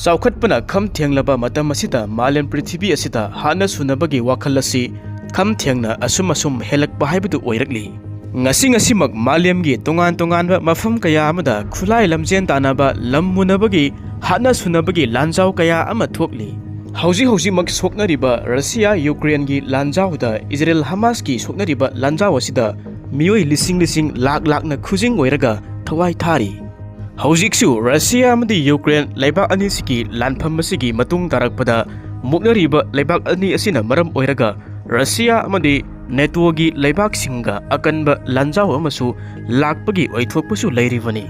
Saukhatpana kham thenglaba matam asida Malen Prithvi asida hana sunabagi wakhal asi kham thengna asum helakpa haibadu oirakli. Ngasi-ngasimak Malemgi tongan-tonganba mafam kaya amada khulai lamjen tanaba lammunabagi hana sunabagi lanjau kaya ama thokli. Hauji-mak soknariba Russia Ukraine gi lanjau da Israel Hamas gi soknariba lanjau asida mioi lising lak na khujing oiraga thawai thari. Haujiksu Russia amadi Ukraine leibak ani sigi lanpham asigi matung tarakpada muknariba leibak ani asina maram oiraga Russia amadi NATO gi leibak singa akanba lanjau amasu lakpagi oithokpasu leirivani.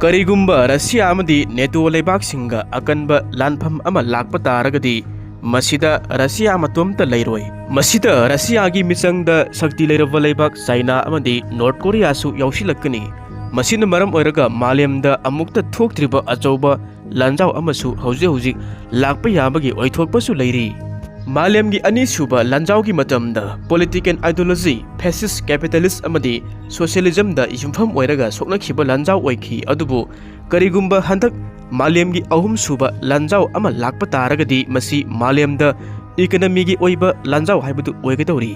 Karigumba Russia amadi NATO leibak singa akanba lanpham ama lakpa taragadi masida Russia matomta leiroi. Masida Russia gi misangda sakti leirava leibak China amadi North Korea su yausilakani. Masina maram oiraga Malemda amukta thoktriba achauba lanjau amasu hauji lakpa yabagi oithokpasu leiri. Malemgi ani suba lanjau gi matamda political ideology fascist capitalist amadi socialism da yumpham oiraga soknakhiba lanjau oikhi adubu karigumba handak Malemgi ahum suba lanjau ama lakpa taragadi masi Malemda economy gi oiba lanjau haibadu oigadori.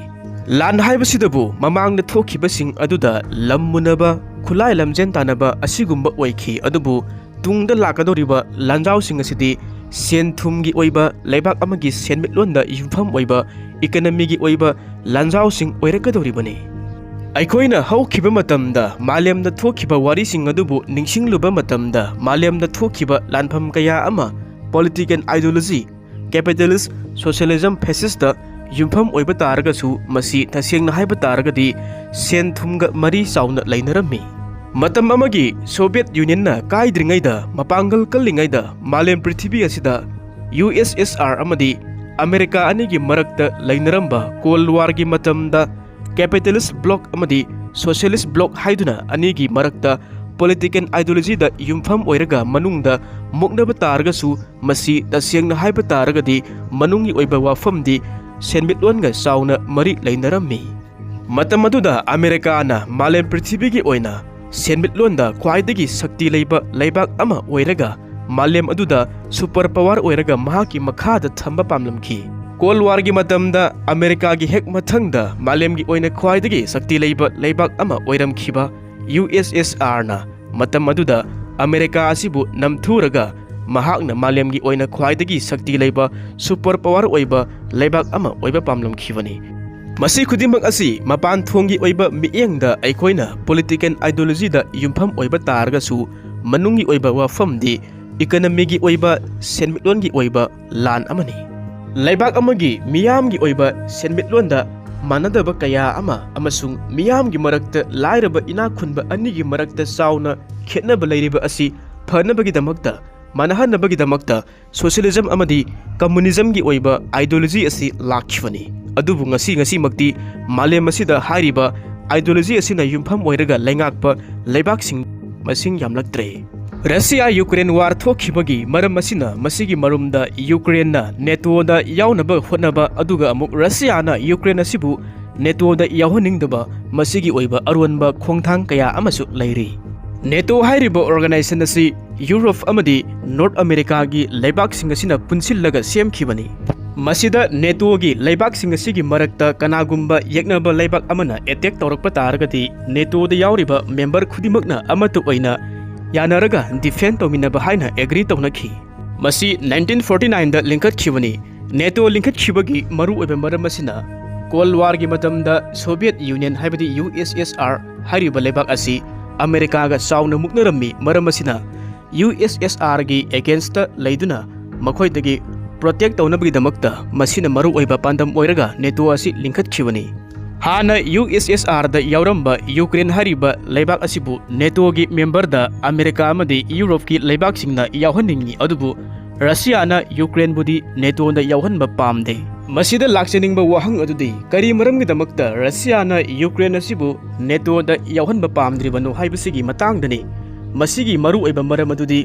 Lan haibasidabu mamangda thokibasing aduda lammunaba khulai lamjen tanaba asigumba oikhi adubu tungda lakadoriba lanjau sing asidi sen thumgi oiba leibak amagi senmitlonda yumpham oiba economy gi oiba lanjau sing oirakadoribani. Aikoina haukiba matamda Malemda thokiba wari sing adubu ningsingluba matamda Malemda thokiba lanpham kaya ama political ideology capitalist socialism fascist da yumpham oiba taragasu masi tasengna haiba taragadi sen thumga mari sauna lainarami. Matam amagi Soviet Union na kaidringaida mapangal kallingaida Malem Prithvi asida USSR amadi America anigi marakta lainaramba Cold War gi matamda capitalist bloc amadi socialist bloc haiduna anigi marakta political ideology da yumpham oiraga manungda muknaba taragasu masi tasengna haiba taragadi manungi oiba wafamdi senmitlonga sauna mari lainarami. Matam aduda America na Malem Prithvi gi oina senmitlonda khwaidagi sakti leiba leibak ama oiraga Malem aduda super power oiraga mahaki makhada thamba pamlamki. Cold War gi matamda America gi hek mathangda Malem gi oina khwaidagi sakti leiba leibak ama oiramkhiba USSR na matam aduda America asibu namthuraga mahakna Malem gi oina khwaidagi sakti leiba super power oiba leibak ama oiba pamlamkhibani. Masi khudimak asi mapan thongi oiba miengda aikoina political ideology da yumpham oiba targasu manungi oiba wafamdi economy gi oiba senmitlon gi oiba lan amani. Leibak amagi miyam gi oiba senmitlon da manadaba kaya ama amasung miyam gi marakta lairaba inakhunba ani gi marakta sauna khetnaba leiriba asi phanabagi damakta manahanabagi damakta socialism amadi communism gi oiba ideology asi lakkhibani. Adubu ngasi makti Malem asida hariba ideology asina yumpham oiraga lengakpa leibaksing masing yamlaktre. Russia Ukraine war thokhibagi maram asina masigi marumda Ukraine na NATO da yaunaba hotnaba aduga amuk Russia na Ukraine asibu NATO da yahoningdaba masigi oiba arwanba khongthang kaya amasu leiri. NATO hairiba organization asi Europe amadi North America gi leibaksing asina punsillaga semkhibani. Masida NATO gi leibak-sing asigi marakta kanagumba yeknaba leibak amana attack tawrakpa taragati NATO da yauriba member khudimakna amatu oina yanaraga defend tawminaba haina agree tawnakhi. Masi 1949 da linkat khibani. NATO linkat khibagi maru oiba maram asina Cold War gi matamda Soviet Union haibadi USSR hariba leibak asi America ga sauna muknarami maram asina USSR gi against leiduna makhoidagi protect taunabagi damakta masina maru oiba pandam oiraga NATO asi linkat khibani. Hana USSR da yauramba Ukraine hariba leibak asibu NATO gi member da America amadi Europe ki leibak singna yauhaningi adubu Russia na Ukraine budi NATO da yauhanba pamde. Masida lakseningba wahang adudi kari maramgi damakta Russia na Ukraine asibu NATO da yauhanba pamdribanu haibasigi matangdani. Masigi maru oiba maram adudi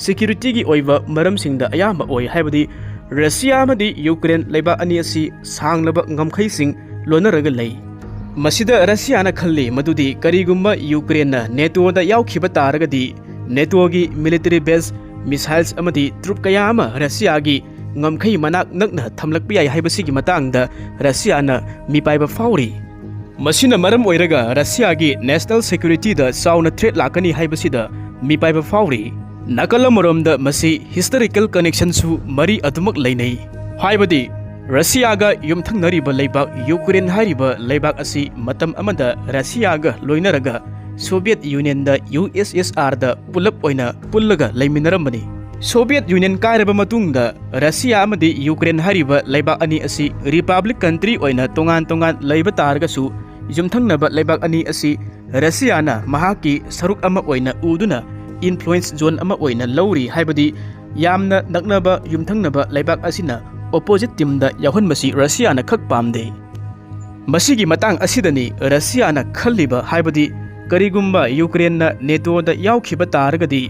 security gi oiba maramsingda ayamba oi haibadi Russia amadi Ukraine leiba ani asi sanglaba ngamkhaising lonaraga lei. Masida Russia na khalli madudi karigumba Ukraine na NATO da yaukhiba taragadi NATO gi military base missiles अमदी troop कया अमा रसियागी ngamkhai manak nakna thamlakpa yai haibasigi matangda Russiana mipaiba fauri masina maram oiraga Russiagi national security da sauna threat lakani haibasida mipaiba fauri nakalamoromda masi historical connection su mari adumak leinai haibadi Russiaga yumthangnariba leibak Ukraine hariba leibak asi matam amada Russiaga loinaraga Soviet Union da USSR da pulap oina pullaga leiminaramani Soviet Union kairaba matungda Russia amadi Ukraine hariba leibak ani asi republic country oina tongan leiba targasu yumthangnaba leibak ani asi Russia na mahaki saruk ama oina uduna influence zone ama oina lauri haibadi yamna naknaba yumthangnaba leibak asina opposite team da yahunmasi Russia na khak pamde masigi matang asidani Russia na khalliba haibadi karigumba Ukraine na NATO da yaukhiba targadi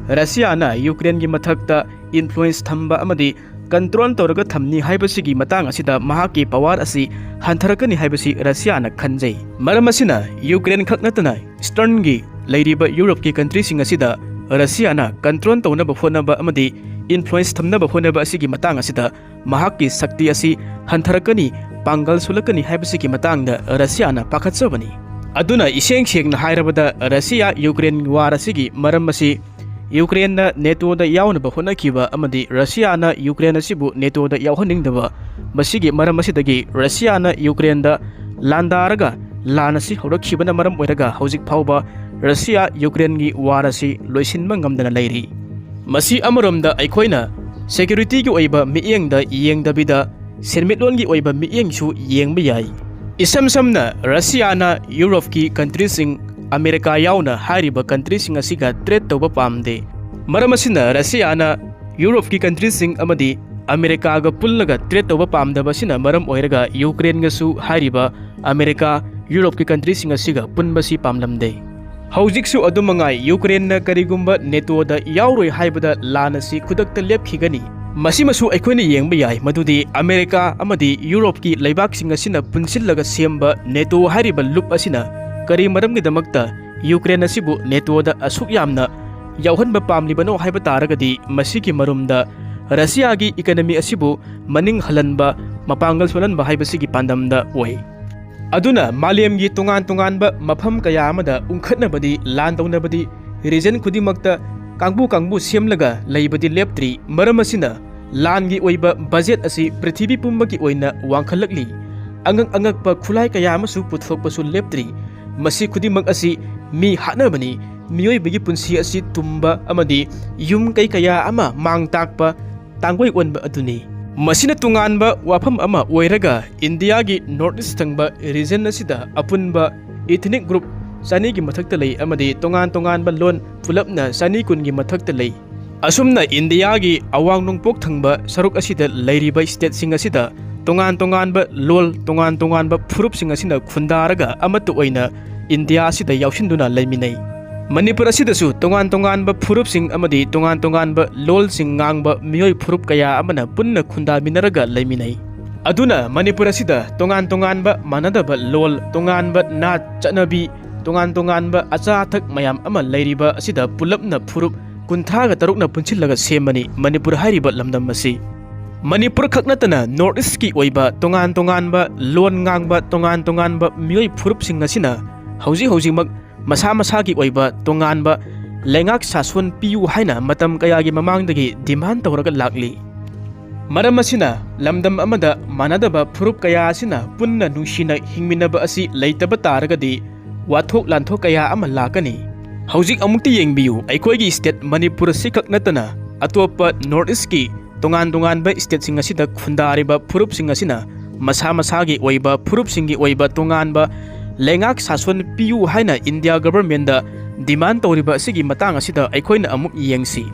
Russia na Ukraine gi mathakta influence thamba amadi control tawraga thamni haibasigi matang asida mahaki power asi hantharakani haibasi Russia na khanjai maram asina Ukraine khaknatana eastern gi leiriba Europe ki country sing asida Russia na control tawnaba phonaba amadi influence thamnaba phonaba asigi matang asida mahaki sakti asi hantharakani pangal sulakani haibasigi matangda Russia na pakhatchabani aduna iseng sengna hairabada Russia Ukraine war asigi maram asi Ukraine na NATO da yawnaba honakiba amadi Russia na Ukraine asibu NATO da yawhaningdaba masigi maram asidagi Russia na Ukraine da landaraga lanasi horakhibana maram oiraga hojik phauba Russia Ukraine gi war asi loisinba ngamdana leiri masi amaromda aikoina security gi oiba miengda yengdabida sermitlon gi oiba miengsu yengba yai isam samna Russia na Europe ki country sing America yauna hariba country sing asiga trade tawba pamde maram asina Russia na Europe ki country sing amadi America ga pullaga trade tawba pamdaba sina maram oiraga Ukraine ga su hariba America Europe ki country sing asiga punbasi pamlamde hojik su adumangai Ukraine na karigumba NATO da yauroi haibada lanasi khudakta lepkhigani masimasu aikoina yengba yai madudi America amadi Europe ki leibak sing asina punsillaga semba NATO hariba loop asina kari maram gi damakta Ukraine asibu NATO da asuk yamna yauhanba pamlibano haiba taragadi masigi marumda Russia gi economy asibu maning halanba mapangal solanba haibasigi pandamda oi aduna malem gi tungan ba mafam kaya amada ungkhatnabadi lan tawnabadi region khudimakta kangbu semlaga leibadi leptri maram asina lan gi oiba budget asi prithvi pumba gi oina wangkhalakli angak pa khulai kaya amasu puthokpasu leptri masi khudimak asi mi hanabani mioi bagi punsi asi tumba amadi yum kai kaya ama mang takpa tangoi onba aduni masina tunganba wafam ama oiraga India gi north east thangba region asida apunba ethnic group sani gi mathakta lei amadi tongan ba lon pulapna sani kun gi mathakta lei asumna India gi awang nongpok thangba saruk asida leiriba state sing asida tongan ba lol tongan ba phurup sing asina khundaraga amatu oina India asida yaushinduna leiminai Manipur asidasu tongan ba phurup sing amadi tongan ba lol sing ngangba mioi phurup kaya amana punna khunda minaraga leiminai aduna Manipur asida tongan ba manadaba lol tongan ba na chanabi tongan ba acha thak mayam ama leiriba asida pulapna phurup kunthaga tarukna punchillaga semani Manipur hariba lamdam masi Manipur khaknatana north east ki oiba tongan ba lon ngangba tongan ba mioi phurup sing asina hauji mak masa ki oiba tongan ba lengak sasun piu haina matam kaya gi mamangdagi demand tawraga lakli maram asina lamdam amada manadaba phurup kaya asina punna nungsina hingminaba asi leitaba taragadi wathok lanthok kaya ama lakani hojik amukti yengbiu aikoigi state Manipur sikak natana atopa north east ki tongan ba state sing asida khundariba phurup sing asina masa gi oiba phurup singi oiba tongan ba lengak sasun piu haina India government da demand tawriba asigi matang asida aikoina amuk yengsi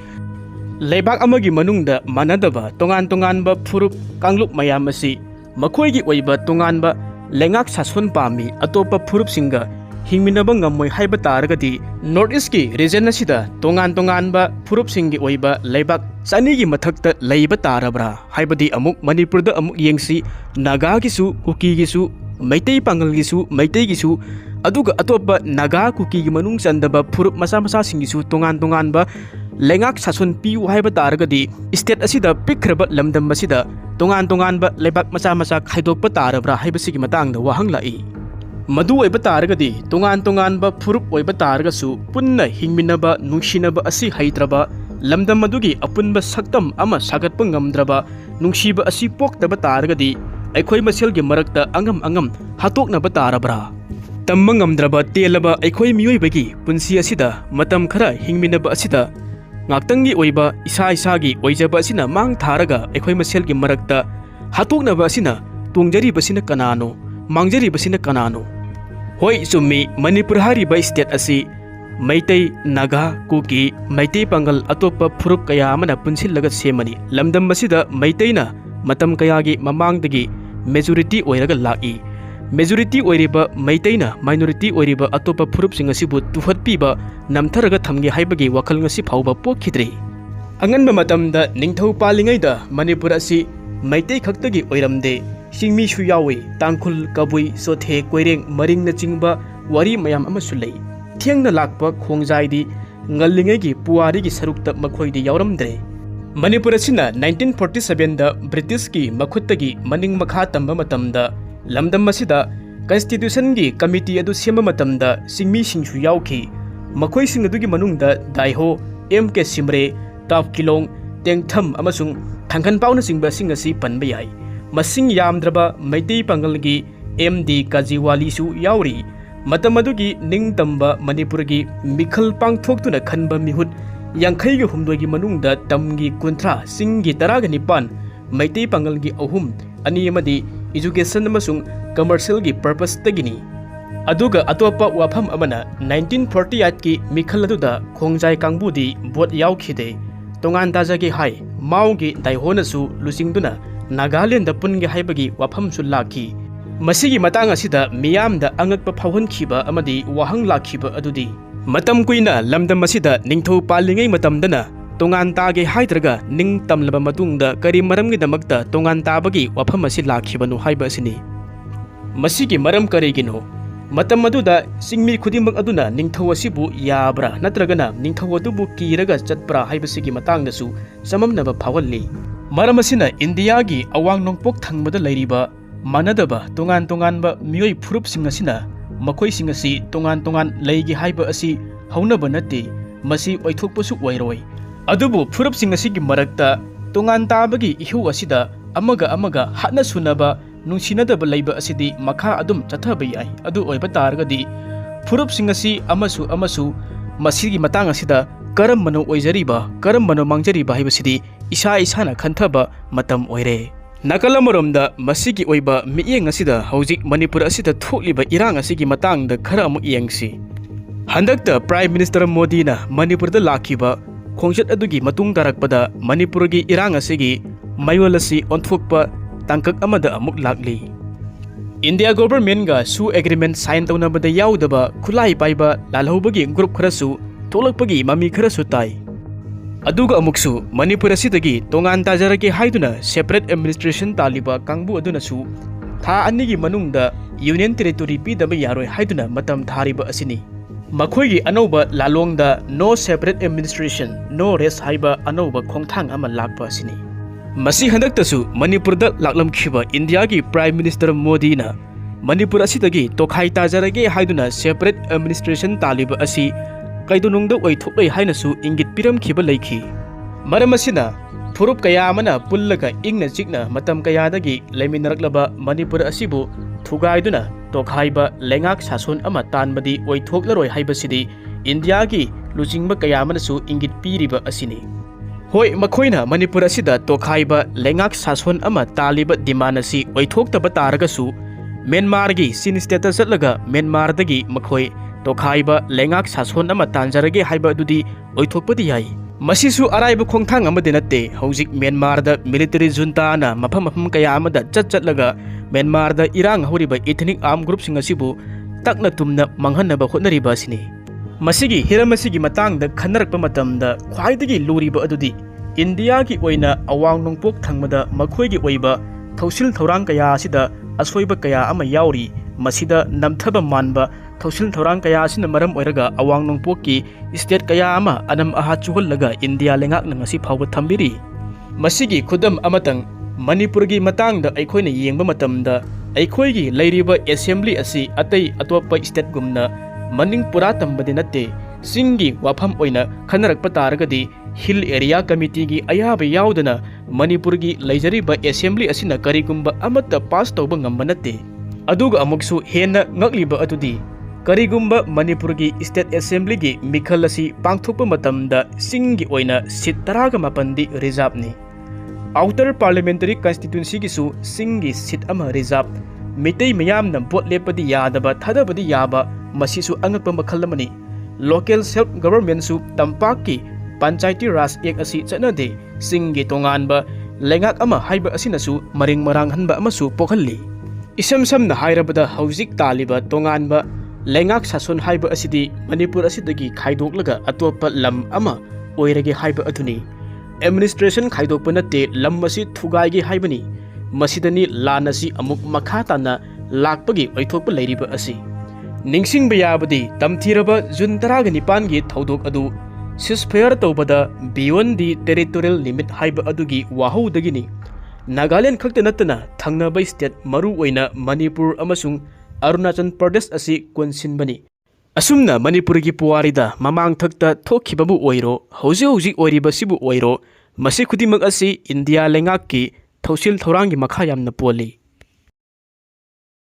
leibak amagi manungda manadaba tongan ba phurup kanglup mayam asi makhoi gi oiba tongan ba lengak sasun pami atopa phurup singa hingminaba ngamoi haiba taragadi north east ki region asida tongan ba phurup singi oiba leibak sani gi mathakta leiba tarabra haibadi amuk Manipur da amuk yengsi Naga gi su Kuki gi su Meitei पांगलगिसु मैतैगिसु अदुगा अतोपा Naga cookie मनुंग चंदबा फुरुप मसा मसा सिंगिसु तोंगान तोंगानबा लेंगाक सासन पिउ हाइबा तारगदी state असिदा पिखरबा लमदम असिदा तोंगान तोंगानबा लेबाक मसा मसा खाइदोकपा तारब्रा हाइबसिगी मतंगदा वाहंग लाई मदु ओइबा तारगदी तोंगान तोंगानबा फुरुप ओइबा तारगसु पुन्ना हिंगमिनबा नुंगसिनबा असि हैत्रबा लमदम मदुगी अपुनबा सक्तम अमा सागतपा ngamद्रबा नुंगसिबा असि पोक्तबा तारगदी अखोय मसेलगी मरक्ता अंगम अंगम हातोकनबा तारब्रा तम्बा ngamद्रबा तेलबा अखोय मियोइबगी पुंसि असिदा मतम खरा हिंगमिनबा असिदा ngaktangi oiba isa isagi oijaba asina mang tharaga ekhoi maselgi marakta hatoknaba asina tongjari basina kanano mangjari basina kanano hoi summi manipur hariba state asi maitai naga kuki maitai pangal atopa phurup kaya amana punsillaga semani lamdam basida maitaina matam kayagi mamangdagi majority oiraga laki majority oiriba maitaina minority oiriba atopa phurup sing asibu tuhatpiba namtharaga thamgi haibagi wakhal ngasi phauba pokhidri anganba matamda ningthau palingaida manipur asi maitai khaktagi oiramde singmi su yawi tangkhul kabui sothe koireng maring na chingba wari mayam amasu lei thiengna lakpa khongjaidi ngallingai gi puari gi sarukta makhoidi yauramdre manipur asina 1947 da british ki makhuttagi maning makha tamba matamda lamdam masida constitution gi committee adu sema matamda singmi singsu yauki makhoi sing adugi manungda daiho mk simre tap kilong tengtham amasung thangkan pauna singba sing asi panba yai masing yamdraba maitei pangal gi md kajiwali su yauri matam adugi ningtamba manipur gi mikhal pangthoktuna khanba mihut yankhai gi humdoi gi manungda tamgi kunthra singgi taraga nipan maitei pangal gi ahum ani amadi education amasung commercial gi purpose tagini aduga atopa wafam amana 1948 ki mikhal aduda khongjai kangbudi vote yaukhide tongan tajagi hai maugi daihona su lusingduna nagaland da pungi haibagi wafam su laki masigi matang asida miyam da angakpa phawhan khiba amadi wahang lakhiba adudi matam kuina lamdam asida ningthau palingai matamdana tongan tage haitraga ning tamlaba matungda kari maramgi damakta tongan tabagi wafam asi lakhibanu haiba asini masigi maram karigino matam aduda singmi khudimak aduna ningthau asibu yabra natragana ningthau adubu kiraga chatpra haibasigi matangdasu samamnaba phawalli maram asina india gi awang nongpok thangmada lairiba manadaba tongan tonganba miyoi phurup sing asina makhoi sing asi tongan tongan leigi haiba asi haunaba nate masi oithokpasu oiroi adubu phurup sing asigi marakta tongan tabagi ihu asida amaga hatna sunaba nungsinadaba leiba asidi makha adum chathaba yai adu oiba targadi phurup sing asi amasu masigi matang asida karam mano oijariba karam mano mangjariba haibasidi isa isana khanthaba matam oire nakalamoromda masigi oiba miyeng asida hojik manipur asida thokliba irang asigi matangda khara amu yengsi handakta prime minister modi na manipur da lakhiba khongjat adugi matung tarakpada manipur gi irang asigi mayol asi onthokpa tangkak amada amuk lakli india government ga su agreement sign taunabada yaudaba khulai paiba lalhobagi group kharasu tholakpagi mami kharasu tai aduga amuksu manipur asidagi tongan tajaragi haiduna separate administration taliba kangbu aduna su tha anigi manungda union territory pidaba yaroi haiduna matam thariba asini makhoigi anoba lalongda no separate administration no rest haiba anoba khongthang ama lakpa asini masi handaktasu manipurda laklamkhiba india gi prime minister modi na manipur asidagi tokhai tajaragi haiduna separate administration taliba asi kaidunungda oithokai hainasu ingit piram khiba leikhi maramasina phurup kaya amana pullaga ingna chikna matam kayadagi leminaraklaba manipur asibu thugaiduna tokhaiba lengak sason ama tanbadi oithoklaroi haibasidi india gi lujingba kaya amanasu ingit piriba asini hoi makhoina manipur asida tokhaiba lengak sason ama taliba dimanasi oithoktaba taragasu myanmar gi sin status atlaga myanmar dagi makhoi tokhaiba lengak sason ama tanjarage haiba adudi oithokpadi yai masisu araiba khongthang amade natte hojik myanmar da military junta na mafam kaya amada chatlaga myanmar da irang horiba ethnic armed group sing asibu takna tumna manghanaba hotnariba sini masigi hiramasigi matangda khannarakpa matamda khwaidagi luriba adudi india gi oina awang nongpok thangmada makhoigi oiba थौसिल थौरांग कया असिदा असोइबा कया अमा याउरी मसिदा नमथबा मानबा थौसिल थौरांग कया असिना मरम ओइरगा अवांग नोंपोकी state कया अमा अनम अहा चुहल्लगा India लेंगाकना ngasi फावबा थंबिरी मसिगी खुदम अमतंग मणिपुरगी मतांगदा अखोइना येंबा मतमदा अखोइगी लैरिबा assembly असि अतै अतोप्पा स्टेट गुमना मनिंग पुरा तंबदि नत्ते सिंगी वाफम ओइना खनरकपा तारगदी हिल एरिया कमिटी की अयाबा याउदना मणिपुर की लैजरीबा असेंबली असिना करिगुंबा अमत्ता पास तौबा ngamba नत्ते अदुगा अमुकसु हेन्ना ngakliba अदुदी करिगुंबा मणिपुर की स्टेट असेंबली की मिखल असि पांगथोकपा मतमदा सिंगी ओइना सीट 18 दी रिजर्व नि आउटर पार्लियामेंटरी कॉन्स्टिट्यूंसी की सु सिंगी सीट अमा रिजर्व मितै मयामना वोट लेपदी यादबा थादबदी याबा मसिसु अंगकपा मखल अमनि लोकल सेल्फ गवर्नमेंट सु तंपाक की पंचायती राज एक असी चनदे सिंगी तोंगानबा लेंगाक अमा हाइबा असिनसु मरिंग मरांग हनबा अमसु पोखल्ली इसम समना हाइरबदा हौजिक तालिबा तोंगानबा लेंगाक सासन हाइबा असिदि मणिपुर असिदगी खाइदोकलगा अतोप्पा लम अमा ओइरगे हाइबा अदुनि एडमिनिस्ट्रेशन खाइदोकपा नते लम असि थुगाइगे हाइबनि मसिदनि लान असि अमुक मखा ताना लाकपगी ओइथोकपा लैरिबा असि निंगसिंगबा याबदि तमथिरबा जुन 19 गी थौदोक अदु सिसफेयर तौबदा बियोन दी टेरिटोरियल लिमिट हाइबा अदुगी वाहौदगिनी नागालैंड खक्त नत्तना थंगनबा स्टेट मरु ओइना मणिपुर अमसुंग अरुणाचल प्रदेश असि कोनसिनबनी असुमना मणिपुर की पुवारीदा ममांग थक्ता थोखिबबु ओइरो हौजि हौजि ओइरिबसिबु ओइरो मसि खुदिमक असि इंडिया लेंगाक की थौसिल थौरांगी मखा यामना पोली।